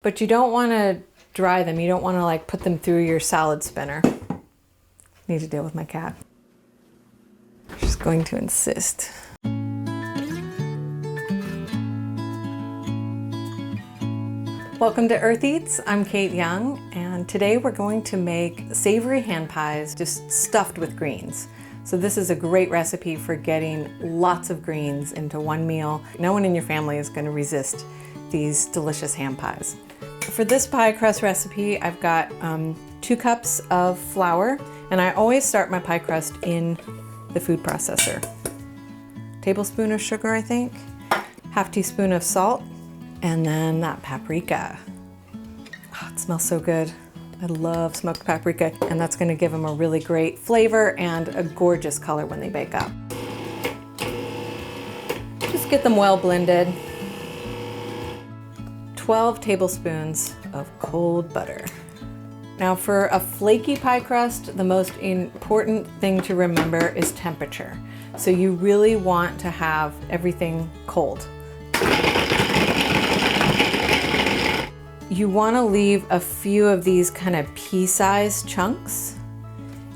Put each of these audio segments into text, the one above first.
but you don't want to dry them. You don't want to like put them through your salad spinner. Need to deal with my cat. She's going to insist. Welcome to Earth Eats. I'm Kate Young, and today we're going to make savory hand pies just stuffed with greens. So this is a great recipe for getting lots of greens into one meal. No one in your family is going to resist these delicious hand pies. For this pie crust recipe, I've got 2 cups of flour, and I always start my pie crust in the food processor. Tablespoon of sugar, I think, half teaspoon of salt, and then that paprika. Oh, it smells so good. I love smoked paprika, and that's going to give them a really great flavor and a gorgeous color when they bake up. Just get them well blended. 12 tablespoons of cold butter. Now for a flaky pie crust, the most important thing to remember is temperature. So you really want to have everything cold. You want to leave a few of these kind of pea-sized chunks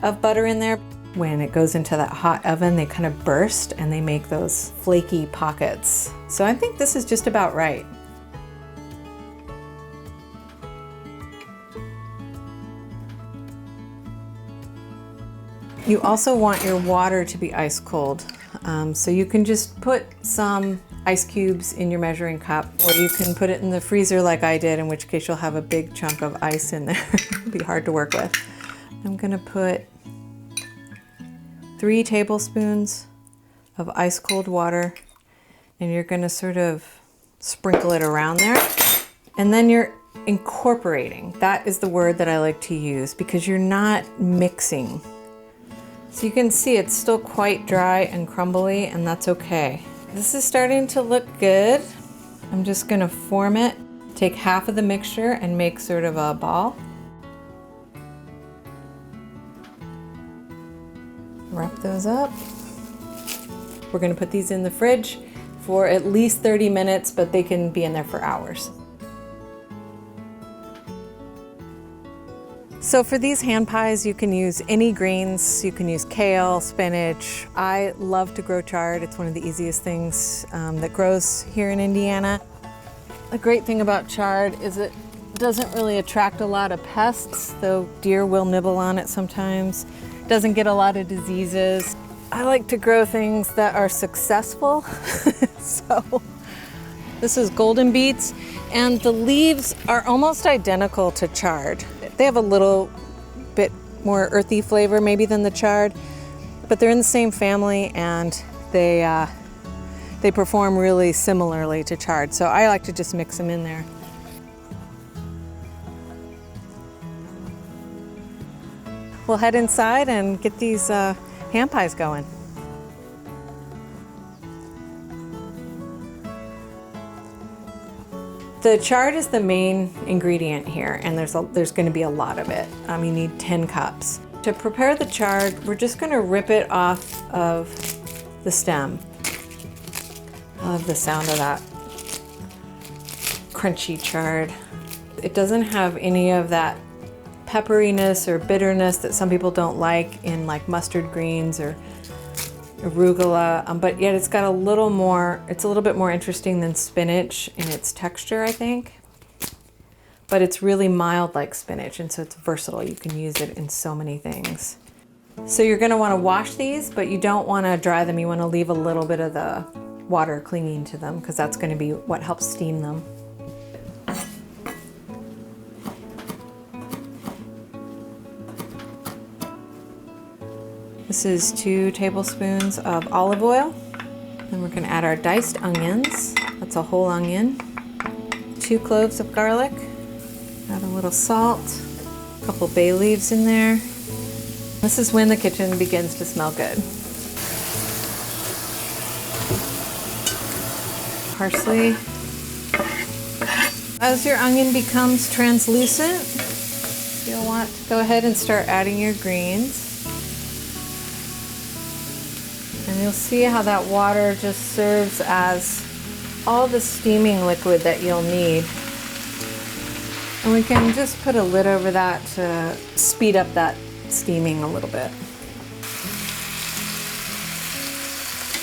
of butter in there. When it goes into that hot oven, they kind of burst and they make those flaky pockets. So I think this is just about right. You also want your water to be ice cold. So you can just put some ice cubes in your measuring cup, or you can put it in the freezer like I did, in which case you'll have a big chunk of ice in there. It'll be hard to work with. I'm gonna put 3 tablespoons of ice cold water, and you're gonna sort of sprinkle it around there. And then you're incorporating. That is the word that I like to use, because you're not mixing. So you can see it's still quite dry and crumbly, and that's okay. This is starting to look good. I'm just gonna form it, take half of the mixture and make sort of a ball. Wrap those up. We're gonna put these in the fridge for at least 30 minutes, but they can be in there for hours. So for these hand pies, you can use any greens. You can use kale, spinach. I love to grow chard. It's one of the easiest things that grows here in Indiana. The great thing about chard is it doesn't really attract a lot of pests, though deer will nibble on it sometimes. It doesn't get a lot of diseases. I like to grow things that are successful. So this is golden beets, and the leaves are almost identical to chard. They have a little bit more earthy flavor maybe than the chard, but they're in the same family, and they perform really similarly to chard. So I like to just mix them in there. We'll head inside and get these hand pies going. The chard is the main ingredient here, and there's going to be a lot of it. You need 10 cups. To prepare the chard, we're just going to rip it off of the stem. I love the sound of that crunchy chard. It doesn't have any of that pepperiness or bitterness that some people don't like in like mustard greens or arugula, but yet it's got a little more, it's a little bit more interesting than spinach in its texture, I think. But it's really mild like spinach, and so it's versatile. You can use it in so many things. So you're gonna wanna wash these, but you don't wanna dry them. You wanna leave a little bit of the water clinging to them, because that's gonna be what helps steam them. This is 2 tablespoons of olive oil. Then we're gonna add our diced onions. That's a whole onion. 2 cloves of garlic. Add a little salt. A couple bay leaves in there. This is when the kitchen begins to smell good. Parsley. As your onion becomes translucent, you'll want to go ahead and start adding your greens. And you'll see how that water just serves as all the steaming liquid that you'll need. And we can just put a lid over that to speed up that steaming a little bit.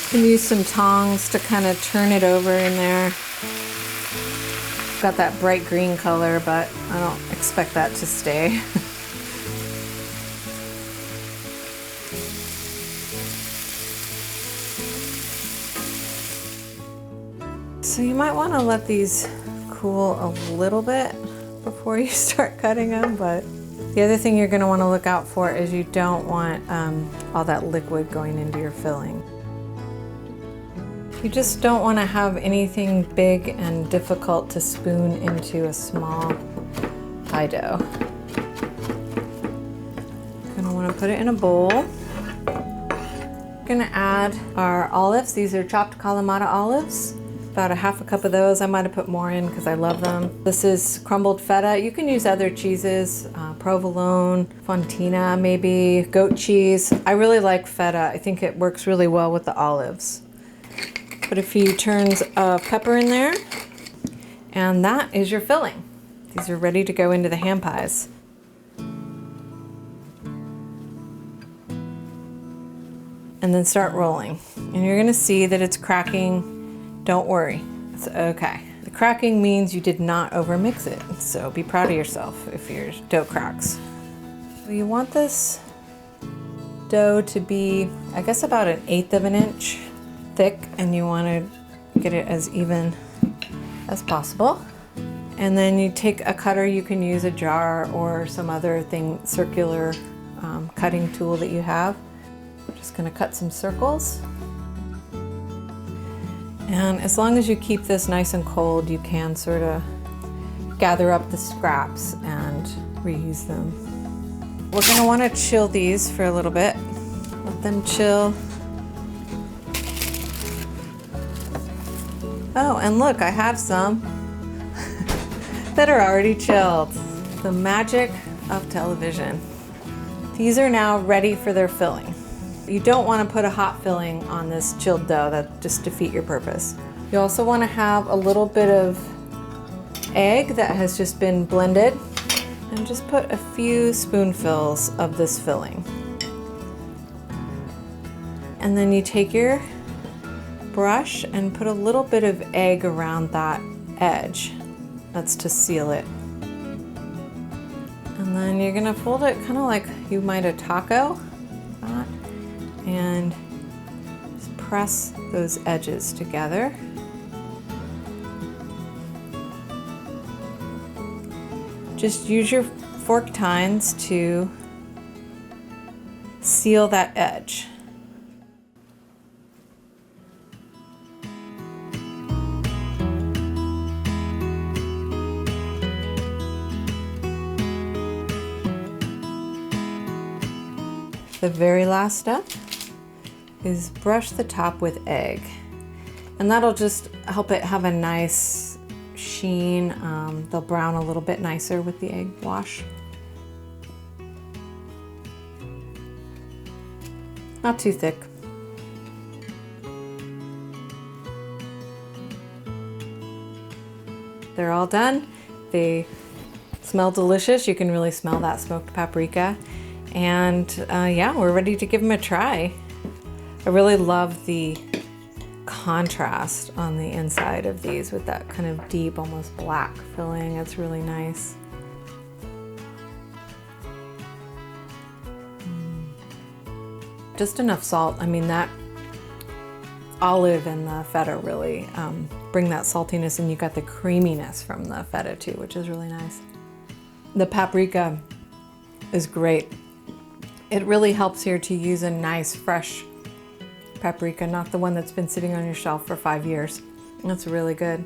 You can use some tongs to kind of turn it over in there. Got that bright green color, but I don't expect that to stay. So you might want to let these cool a little bit before you start cutting them, but the other thing you're going to want to look out for is you don't want all that liquid going into your filling. You just don't want to have anything big and difficult to spoon into a small pie dough. Gonna want to put it in a bowl. Gonna add our olives. These are chopped Kalamata olives. About a half a cup of those. I might have put more in because I love them. This is crumbled feta. You can use other cheeses, provolone, fontina, maybe goat cheese. I really like feta. I think it works really well with the olives. Put a few turns of pepper in there, and that is your filling. These are ready to go into the hand pies. And then start rolling. And you're gonna see that it's cracking. Don't worry, it's okay. The cracking means you did not overmix it, so be proud of yourself if your dough cracks. So you want this dough to be, I guess, about 1/8 of an inch thick, and you want to get it as even as possible. And then you take a cutter. You can use a jar or some other thing, circular cutting tool that you have. We're just going to cut some circles. And as long as you keep this nice and cold, you can sort of gather up the scraps and reuse them. We're going to want to chill these for a little bit. Let them chill. Oh, and look, I have some that are already chilled. The magic of television. These are now ready for their filling. You don't want to put a hot filling on this chilled dough. That just defeats your purpose. You also want to have a little bit of egg that has just been blended, and just put a few spoonfuls of this filling. And then you take your brush and put a little bit of egg around that edge. That's to seal it. And then you're gonna fold it kind of like you might a taco, and just press those edges together. Just use your fork tines to seal that edge. The very last step is brush the top with egg, and that'll just help it have a nice sheen. They'll brown a little bit nicer with the egg wash. Not too thick. They're all done. They smell delicious. You can really smell that smoked paprika. And yeah, we're ready to give them a try. I really love the contrast on the inside of these with that kind of deep, almost black filling. It's really nice. Just enough salt. I mean, that olive and the feta really bring that saltiness, and you got the creaminess from the feta too, which is really nice. The paprika is great. It really helps here to use a nice fresh paprika, not the one that's been sitting on your shelf for 5 years. That's really good.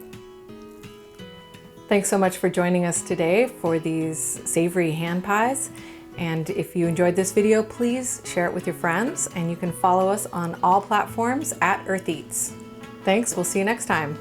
Thanks so much for joining us today for these savory hand pies. And if you enjoyed this video, please share it with your friends, and you can follow us on all platforms at Earth Eats. Thanks, we'll see you next time.